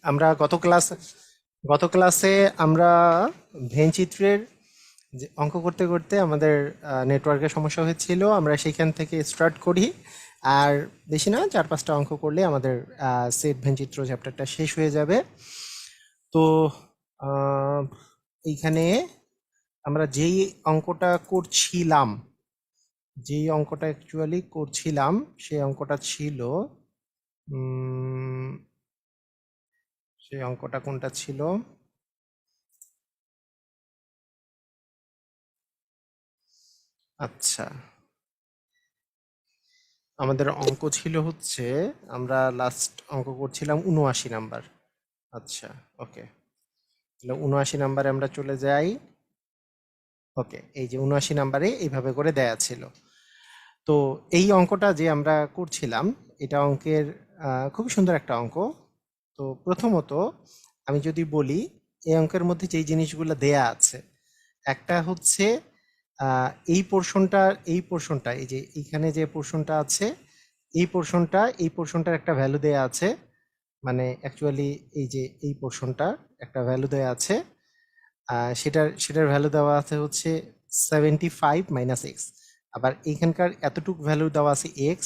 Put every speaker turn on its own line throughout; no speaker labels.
আমরা গত ক্লাসে আমরা ভেন চিত্রের যে অঙ্ক করতে করতে আমাদের নেটওয়ার্কের সমস্যা হয়েছিল। আমরা সেইখান থেকে স্টার্ট করি, আর বেশি না, 4-5টা অঙ্ক করলে আমাদের সেট ভেন চিত্র চ্যাপ্টারটা শেষ হয়ে যাবে। তো আহ, এইখানে আমরা যেই অঙ্কটা অ্যাকচুয়ালি করছিলাম সেই অঙ্কটা ছিল, সেই অঙ্কটা কোনটা ছিল? আচ্ছা, আমাদের অঙ্ক ছিল হচ্ছে, আমরা লাস্ট অঙ্ক করছিলাম ৭৯ নাম্বার। আচ্ছা, ওকে, তাহলে ৭৯ নাম্বারে আমরা চলে যাই। ওকে, এই যে ৭৯ নাম্বারে এইভাবে করে দেয়া ছিল। তো এই অঙ্কটা যে আমরা করছিলাম, এটা অঙ্কের খুবই সুন্দর একটা অঙ্ক। তো প্রথমত আমি যদি বলি, এই অঙ্কের মধ্যে যেই জিনিসগুলো দেয়া আছে, একটা হচ্ছে এই পোর্শনটা এই যে এইখানে যে পোর্শনটা আছে, এই পোর্শনটার একটা ভ্যালু দেয়া আছে। মানে অ্যাকচুয়ালি এই যে এই পোর্শনটা একটা ভ্যালু দেয়া আছে, সেটার ভ্যালু দেওয়া আছে হচ্ছে 75 - x। আবার এইখানকার এতটুকু ভ্যালু দেওয়া আছে x।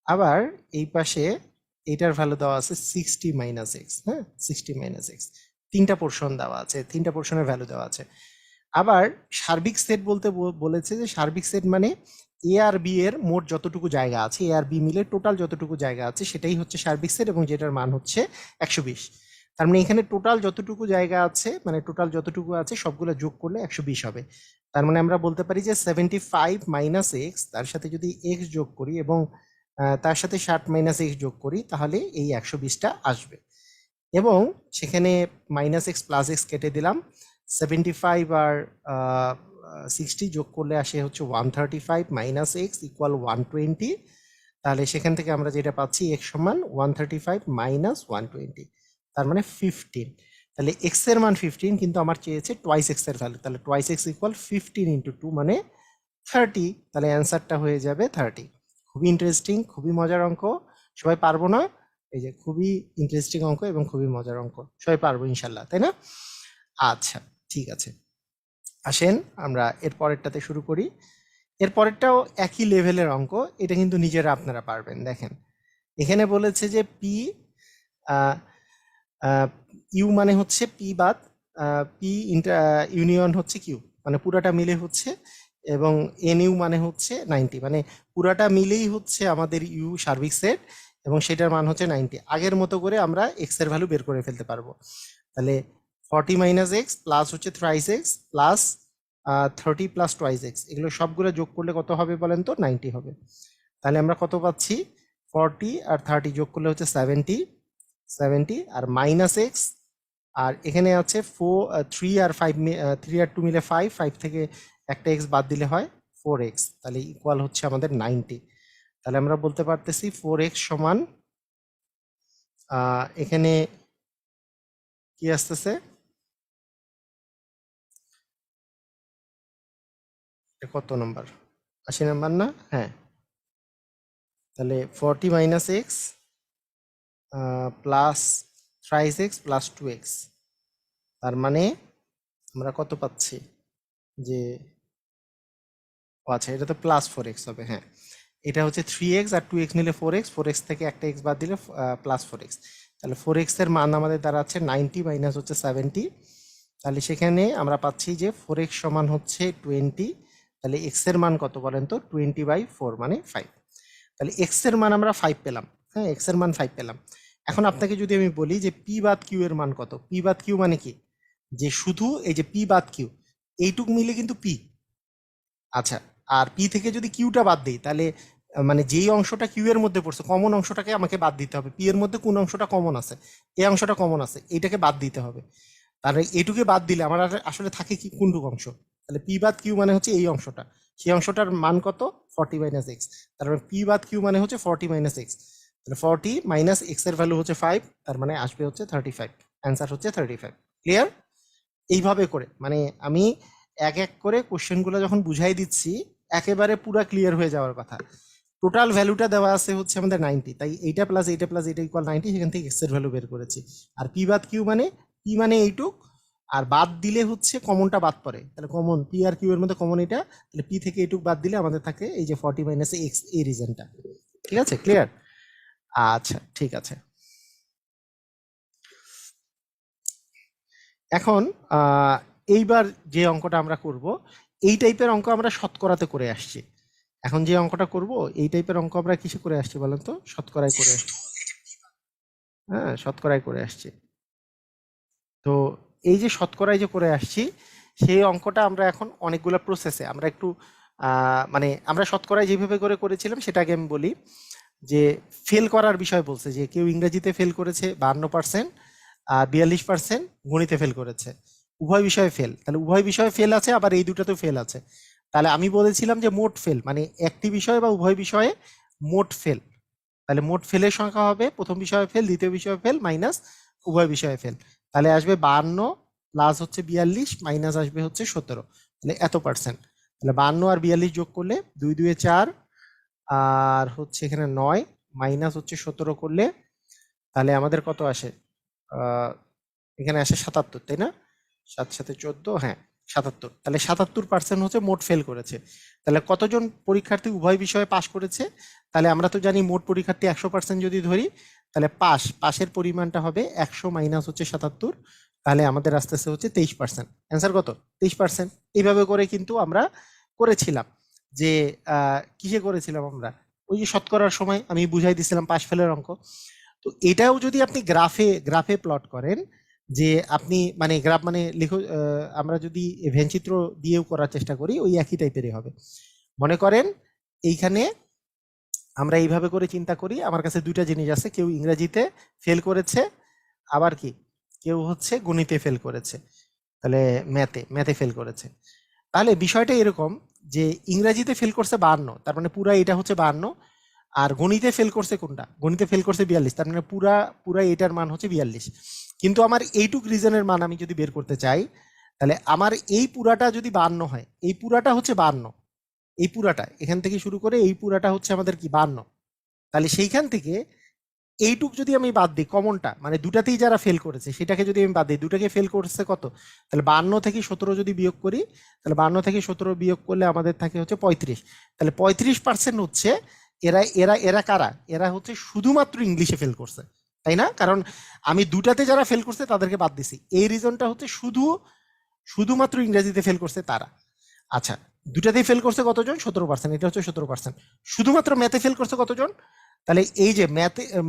আবার এই পাশে এইটার ভ্যালু দেওয়া আছে 60 - x। হ্যাঁ, 60 - x, তিনটা পোর্শন দেওয়া আছে, তিনটা পোর্শনের ভ্যালু দেওয়া আছে। আবার সার্বিক সেট বলতে বলেছে যে সার্বিক সেট মানে এ আর বি এর মোট যতটুকু জায়গা আছে, এ আর বি মিলে টোটাল যতটুকু জায়গা আছে সেটাই হচ্ছে সার্বিক সেট, এবং যেটার মান হচ্ছে 120। তার মানে এখানে টোটাল যতটুকু জায়গা আছে, মানে টোটাল যতটুকু আছে সবগুলো যোগ করলে 120 হবে। তার মানে আমরা বলতে পারি যে 75 - x, তার সাথে যদি এক্স যোগ করি এবং তার সাথে 60 - x যোগ করি, তাহলে এই 120টা আসবে। এবং সেখানে -x + x কেটে দিলাম, 75 আর 60 যোগ করলে আসে হচ্ছে 135 - x = 120। তাহলে সেখান থেকে আমরা যেটা পাচ্ছি x সমান 135 - 120, তার মানে 15। তাহলে x এর মান 15, কিন্তু আমার চেয়েছে টোয়াইস x এর ভ্যালু, তাহলে টোয়াইস x = 15 × 2 মানে 30। তাহলে অ্যান্সারটা হয়ে যাবে 30। খুবই ইন্টারেস্টিং, খুবই মজার অঙ্ক। সবাই পারবো না? এই যে খুবই ইন্টারেস্টিং অঙ্ক এবং খুবই মজার অঙ্ক, সবাই পারবো ইনশাল্লাহ, তাই না? আচ্ছা, ঠিক আছে, আসেন আমরা এর পরেরটাতে শুরু করি। এর পরেরটাও একই লেভেলের অঙ্ক, এটা কিন্তু নিজেরা আপনারা পারবেন। দেখেন, এখানে বলেছে যে পি ইউ মানে হচ্ছে পি বাদ পি ইউনিয়ন হচ্ছে কিউ, মানে পুরাটা মিলে হচ্ছে, এবং এন ইউ মানে হচ্ছে 90, মানে পুরাটা মিলেই হচ্ছে আমাদের ইউ সার্বিক সেট, এবং সেটার মান হচ্ছে 90। আগের মতো করে আমরা এক্স এর ভ্যালু বের করে ফেলতে পারবো। তাহলে 40 - x প্লাস হচ্ছে thrice x plus 30 plus twice x, এগুলো সবগুলো যোগ করলে কত হবে বলেন তো? 90 হবে। তাহলে আমরা কত পাচ্ছি? 40 আর 30 যোগ করলে হচ্ছে 70, আর -x, আর এখানে আছে 3 আর 5, 3 আর 2 মিলে 5 থেকে একটা x বাদ দিলে হয় 4x, তাহলে ইকুয়াল হচ্ছে আমাদের 90। তাহলে আমরা বলতে পারতেছি 4x সমান, এখানে কি আসতেছে, কত নম্বর? 80 নাম্বার না? হ্যাঁ, তাহলে 40 - x plus thrice x plus 2x, তার মানে আমরা কত পাচ্ছি যে, আচ্ছা এটা তো +4x হবে। হ্যাঁ, এটা হচ্ছে 3x আর 2x মিলে 4x, 4x থেকে একটা x বাদ দিলে +4x। তাহলে 4x এর মান আমাদের দাঁড়াচ্ছে 90 মাইনাস হচ্ছে 70। তাহলে সেখানে আমরা পাচ্ছি যে 4x সমান হচ্ছে 20। তাহলে x এর মান কত বলেন তো? 20/4 মানে 5। তাহলে x এর মান আমরা 5 পেলাম। হ্যাঁ, x এর মান 5 পেলাম। এখন আপনাকে যদি আমি বলি যে p বাদ q এর মান কত? p বাদ q মানে কি? যে শুধু এই যে p বাদ q, এইটুক মিলে কিন্তু p। আচ্ছা, আর পি থেকে যদি কিউটা বাদ দিই, তাহলে মানে যেই অংশটা কিউ এর মধ্যে পড়ছে, কমন অংশটাকে আমাকে বাদ দিতে হবে। পি এর মধ্যে কোন অংশটা কমন আছে? এই অংশটা কমন আছে, এইটাকে বাদ দিতে হবে। তাহলে এইটুকে বাদ দিলে আমার আসলে থাকে কি, কোনটুকু অংশ? তাহলে পি বাদ কিউ মানে হচ্ছে এই অংশটা, সেই অংশটার মান কত? 40 - x। তার মানে পি বাদ কিউ মানে হচ্ছে 40 - x। তাহলে 40 - x এর ভ্যালু হচ্ছে 5, তার মানে আসবে হচ্ছে 35। অ্যান্সার হচ্ছে 35। ক্লিয়ার? এইভাবে করে মানে আমি এক এক করে কোশ্চেনগুলো যখন বুঝাই দিচ্ছি, একেবারে পুরা ক্লিয়ার হয়ে যাওয়ার কথা। টোটাল ভ্যালুটা দেওয়া আছে হচ্ছে আমাদের 90, তাই এইটা প্লাস এইটা প্লাস এটা ইকুয়াল 90, সেখান থেকে এক্স এর ভ্যালু বের করেছি। আর পি বাদ কিউ মানে পি মানে এইটুক, আর বাদ দিলে হচ্ছে কমনটা বাদ পড়ে, তাহলে কমন পি আর কিউ এর মধ্যে কমন এটা, তাহলে পি থেকে এইটুক বাদ দিলে আমাদের থাকে এই যে 40 মাইনাস এক্স, এই রিজনটা। ঠিক আছে, ক্লিয়ার? আচ্ছা ঠিক আছে। এখন এইবার যে অঙ্কটা আমরা করব, এই টাইপের অঙ্ক আমরা শতকরাতে করে আসছি। এখন যে অঙ্কটা করব এই টাইপের অঙ্ক আমরা কিসে করে আসছি বলেন তো? শতকরায় করে আসছি। হ্যাঁ, শতকরায় করে আসছি। তো এই যে শতকরায় যে করে আসছি, সেই অঙ্কটা আমরা এখন অনেকগুলো প্রসেসে আমরা একটু মানে আমরা শতকরায় যেভাবে করে করেছিলাম সেটাকে আমি বলি যে ফেল করার বিষয় বলছে, যে কেউ ইংরেজিতে ফেল করেছে 52%, আর 42% গণিতে ফেল করেছে। উভয় বিষয়ে ফেল, তাহলে উভয় বিষয়ে ফেল আছে, আবার এই দুটাতেও ফেল আছে। তাহলে আমি বলেছিলাম যে মোট ফেল মানে একটি বিষয় বা উভয় বিষয়ে মোট ফেল। তাহলে মোট ফেলের সংখ্যা হবে প্রথম বিষয়ে ফেল, দ্বিতীয় বিষয়ে ফেল, মাইনাস উভয় বিষয়ে ফেল। তাহলে আসবে 52 প্লাস হচ্ছে 42 মাইনাস আসবে হচ্ছে 17, তাহলে এত পার্সেন্ট। তাহলে 52 আর 42 যোগ করলে 2 2 4, আর হচ্ছে এখানে 9 মাইনাস হচ্ছে 17 করলে তাহলে আমাদের কত আসে? এখানে আসে 77, তাই না? 7 7 14, হ্যাঁ 77। তাহলে 77% হচ্ছে মোট ফেল করেছে। তাহলে কতজন পরীক্ষার্থী উভয় বিষয়ে পাশ করেছে? তাহলে আমরা তো জানি মোট পরীক্ষার্থী 100% যদি ধরি, তাহলে পাশের পরিমাণটা হবে 100 মাইনাস হচ্ছে 77, তাহলে আমাদের আসতেছে হচ্ছে 23%। অ্যান্সার কত? 23%। এইভাবে করে কিন্তু আমরা করেছিলাম। যে কিসে করেছিলাম আমরা? ওই যে শতকরার সময় আমি বুঝাই দিছিলাম পাশ ফেলের অঙ্ক। তো এটাও যদি আপনি গ্রাফে প্লট করেন, যে আপনি মানে গ্রাফ মানে লিখো, আমরা যদি ভেনচিত্র দিয়েও করার চেষ্টা করি ওই একই টাইপেরই হবে। মনে করেন এইখানে আমরা এইভাবে করে চিন্তা করি, আমার কাছে দুইটা জিনিস আছে, কেউ ইংরেজিতে ফেল করেছে, আবার কি কেউ হচ্ছে গণিতে ফেল করেছে, তাহলে ম্যাথে ফেল করেছে। তাহলে বিষয়টা এরকম যে ইংরেজিতে ফেল করছে 52, তার মানে পুরা এটা হচ্ছে 52, আর গণিতে ফেল করছে কোনটা? গণিতে ফেল করছে 42, তার মানে পুরা এটার মান হচ্ছে 42। কিন্তু আমার এইটুক রিজনের মান আমি যদি বের করতে চাই, তাহলে আমার এই পুরাটা যদি 52 হয়, এই পুরাটা হচ্ছে 52, এই পুরাটা এখান থেকে শুরু করে এই পুরাটা হচ্ছে আমাদের কি 52। তাহলে সেইখান থেকে এইটুক যদি আমি বাদ দিই কমনটা, মানে দুটাতেই যারা ফেল করেছে সেটাকে যদি আমি বাদ দিই, দুটাকে ফেল করছে কত? তাহলে 52 থেকে 17 যদি বিয়োগ করি, তাহলে 52 থেকে 17 বিয়োগ করলে আমাদের থাকে হচ্ছে 35। তাহলে 35% হচ্ছে এরা এরা এরা কারা? এরা হচ্ছে শুধুমাত্র ইংলিশে ফেল করছে, তাই না? কারণ আমি দুটাতে যারা ফেল করছে তাদেরকে বাদ দিছি, এই রিজনটা হচ্ছে শুধুমাত্র ইংরেজিতে ফেল করছে তারা। আচ্ছা, দুটাতেই ফেল করছে কতজন? 17%, এটা হচ্ছে 17%। শুধুমাত্র ম্যাথে ফেল করছে কতজন? তাহলে এই যে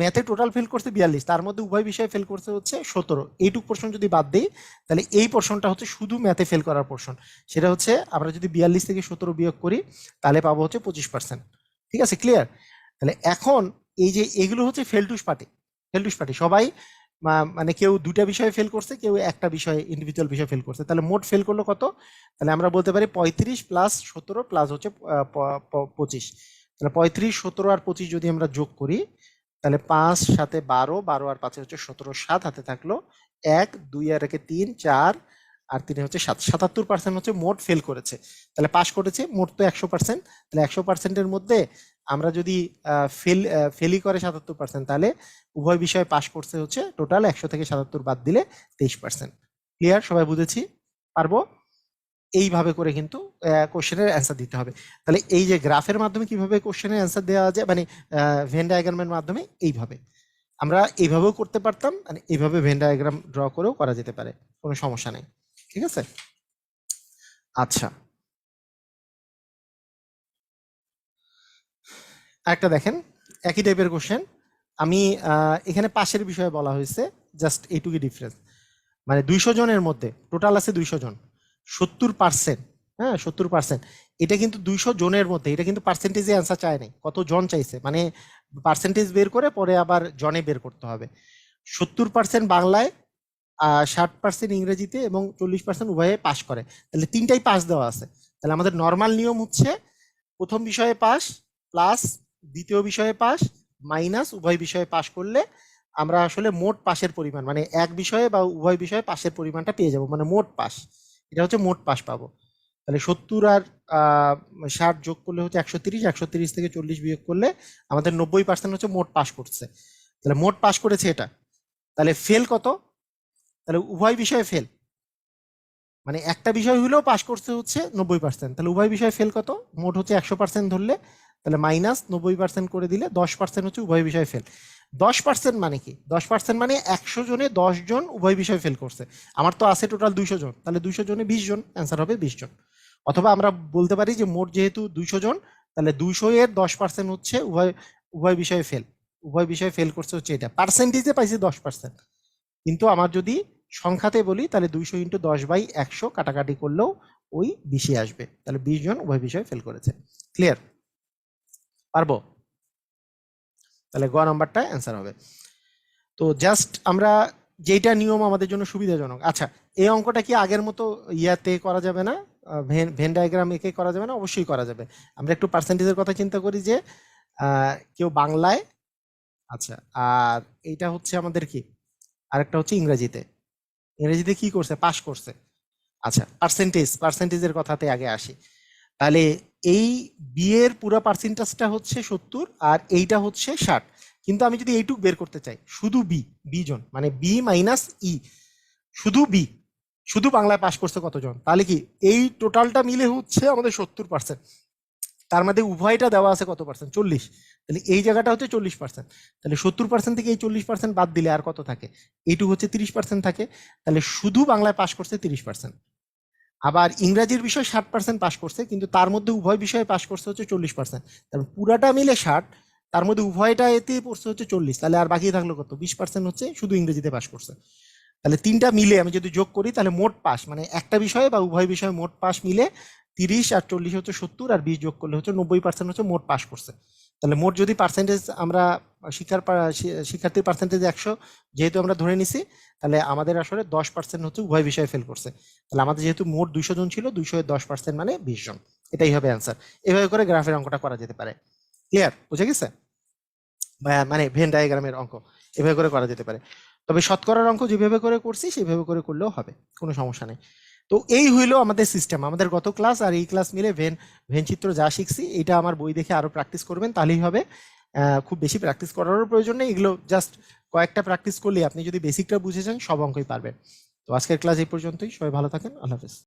ম্যাথে টোটাল ফেল করছে 42, তার মধ্যে উভয় বিষয়ে ফেল করছে হচ্ছে 17, এইটুক পোর্শন যদি বাদ দিই তাহলে এই পোর্শনটা হচ্ছে শুধু ম্যাথে ফেল করার পোর্শন। সেটা হচ্ছে আমরা যদি 42 থেকে 17 বিয়োগ করি তাহলে পাবো হচ্ছে 25%। ঠিক আছে, ক্লিয়ার? তাহলে এখন এই যে এগুলো হচ্ছে ফেলটুস পার্টি সবাই, মানে কেউ দুটা বিষয়ে ফেল করছে, কেউ একটা বিষয়ে ইন্ডিভিজুয়াল বিষয়ে ফেল করছে। তাহলে মোট ফেল করলো কত? তাহলে আমরা বলতে পারি 35 প্লাস 17 প্লাস হচ্ছে 25। তাহলে 35, 17 আর 25 যদি আমরা যোগ করি, তাহলে 5 7 12, 12 আর 5 হচ্ছে 17, 7 হাতে থাকলো 1, 2 আর 1 3, 4 আর 3 হচ্ছে 7, 77% হচ্ছে মোট ফেল করেছে। তাহলে পাস করেছে মোট তো 100%, তাহলে 100%-এর মধ্যে আমরা যদি ফেলই করে 77%, তাহলে উভয় বিষয়ে পাস করছে হচ্ছে টোটাল 100 থেকে 77 বাদ দিলে 23%। ক্লিয়ার? সবাই বুঝেছি? পারবো? এইভাবে করে কিন্তু কোশ্চেনের অ্যান্সার দিতে হবে। তাহলে এই যে গ্রাফের মাধ্যমে কিভাবে কোশ্চেনের অ্যান্সার দেওয়া যায়, মানে ভেন ডায়াগ্রামের মাধ্যমে এইভাবে আমরা এইভাবেও করতে পারতাম, মানে এইভাবে ভেন ডায়াগ্রাম ড্র করেও করা যেতে পারে, কোনো সমস্যা নেই। ঠিক আছে? আচ্ছা, আরেকটা দেখেন, একই টাইপের কোশ্চেন। আমি এখানে পাশের বিষয়ে বলা হয়েছে, জাস্ট এইটুকু ডিফারেন্স। মানে 200 জনের মধ্যে টোটাল আছে 200 জন, 70%, হ্যাঁ 70%, এটা কিন্তু 200 জনের মধ্যে, এটা কিন্তু পার্সেন্টেজে অ্যান্সার চায় নাই, কত জন চাইছে, মানে পার্সেন্টেজ বের করে পরে আবার জনে বের করতে হবে। 70% বাংলায়, 60% ইংরেজিতে এবং 40% উভয়ে পাস করে, তাহলে তিনটাই পাস দেওয়া আছে। তাহলে আমাদের নর্মাল নিয়ম হচ্ছে প্রথম বিষয়ে পাস প্লাস দ্বিতীয় বিষয়ে পাস মাইনাস উভয় বিষয়ে পাস করলে আমরা আসলে মোট পাশের পরিমাণ, মানে এক বিষয়ে বা উভয় বিষয়ে পাশের পরিমাণটা পেয়ে যাব, মানে মোট পাস, এটা হচ্ছে মোট পাস পাবো। তাহলে 70 আর 60 যোগ করলে হচ্ছে 130, 130 থেকে 40 বিয়োগ করলে আমাদের 90% হচ্ছে মোট পাস করছে। তাহলে মোট পাস করেছে এটা, তাহলে ফেল কত? তাহলে উভয় বিষয়ে ফেল, মানে একটা বিষয় হলেও পাস করতে হচ্ছে 90%, তাহলে উভয় বিষয়ে ফেল কত? মোট হচ্ছে 100% ধরলে, তাহলে মাইনাস 90% করে দিলে 10% হচ্ছে উভয় বিষয়ে ফেল। 10% মানে কি? 10% মানে 100 জনে 10 জন উভয় বিষয়ে ফেল করছে। আমার তো আছে টোটাল 200 জন, তাহলে 200 জনে 20 জন, অ্যান্সার হবে 20 জন। অথবা আমরা বলতে পারি যে মোট যেহেতু 200 জন, তাহলে 200 এর 10% হচ্ছে উভয় উভয় বিষয়ে ফেল, উভয় বিষয়ে ফেল করছে হচ্ছে এটা। পার্সেন্টেজে পাইছি 10%, কিন্তু আমার যদি সংখ্যাতে বলি তাহলে 200 ইন্টু 10/100 কাটাকাটি করলেও ওই 20 আসবে, তাহলে 20 জন উভয় বিষয়ে ফেল করেছে। ক্লিয়ার? পারবো? তাহলে গ নাম্বারটা অ্যান্সার হবে। তো জাস্ট আমরা যেটা নিয়ম আমাদের জন্য সুবিধাজনক। আচ্ছা, এই অঙ্কটা কি আগের মতো ইয়াতে করা যাবে না? ভেন ডায়াগ্রাম এঁকে করা যাবে না? অবশ্যই করা যাবে। আমরা একটু পার্সেন্টেজের কথা চিন্তা করি যে কেউ বাংলায়, আচ্ছা, আর এইটা হচ্ছে আমাদের কি, আরেকটা হচ্ছে ইংরেজিতে। ইংরেজিতে কি করছে? পাস করছে। আচ্ছা, পার্সেন্টেজের কথাতে আগে আসি। তাহলে এই বি এর পুরো পার্সেন্টেজটা হচ্ছে 70 আর এইটা হচ্ছে 60। কিন্তু আমি যদি এইটুক বের করতে চাই, শুধু বি জন, মানে বি মাইনাস ই, শুধু বি, শুধু বাংলায় পাস করছে কতজন, তাহলে কি এই টোটালটা মিলে হচ্ছে আমাদের 70%। তার মধ্যে উভয়টা দেওয়া আছে কত পার্সেন্ট? 40। তাহলে এই জায়গাটা হচ্ছে 40%। তাহলে 70% থেকে এই 40% বাদ দিলে আর কত থাকে? এইটুকু হচ্ছে 30% থাকে। তাহলে শুধু বাংলায় পাস করছে 30%। আবার ইংরাজির বিষয় 60% পাস করছে, কিন্তু তার মধ্যে উভয় বিষয়ে পাস করছে হচ্ছে 40%। তাহলে পুরাটা মিলে 60, তার মধ্যে উভয়টা এতে পড়ছে হচ্ছে 40, তাহলে আর বাকি থাকলো কত? 20% হচ্ছে শুধু ইংরেজিতে পাস করছে। তাহলে তিনটা মিলে আমি যদি যোগ করি তাহলে মোট পাস, মানে একটা বিষয়ে বা উভয় বিষয়ে মোট পাস মিলে 30 আর 40 হচ্ছে 70, আর 20 যোগ করলে হচ্ছে 90% হচ্ছে মোট পাস করছে। তাহলে মোট যদি পার্সেন্টেজ আমরা শিক্ষার্থীর পার্সেন্টেজ 100 যেহেতু আমরা ধরে নিছি, তাহলে আমাদের আসলে 10% হচ্ছে উভয় বিষয়ে ফেল করছে। তাহলে আমাদের যেহেতু মোট 200 জন ছিল, 200 এর 10% মানে 20 জন, এটাই হবে অ্যান্সার। এভাবে করে গ্রাফের অঙ্কটা করা যেতে পারে। ক্লিয়ার? বুঝে গেছে? মানে ভেন ডায়াগ্রামের অঙ্ক এভাবে করে করা যেতে পারে। তবে শতকরার অঙ্ক যেভাবে করে করছি সেভাবে করে করলেও হবে, কোনো সমস্যা নেই। তো এই হইলো আমাদের সিস্টেম, আমাদের গত ক্লাস আর এই ক্লাস মিলে ভেন ভেন চিত্র যা শিখছি এটা আমার বই দেখে আরো প্র্যাকটিস করবেন, তাহলেই হবে। খুব বেশি প্র্যাকটিস করারও প্রয়োজন নেই, এগুলো জাস্ট কয়েকটা প্র্যাকটিস করলে আপনি যদি বেসিকটা বুঝে যান সব অঙ্কই পারবেন। তো আজকের ক্লাস এই পর্যন্তই, সবাই ভালো থাকেন, আল্লাহ হাফেজ।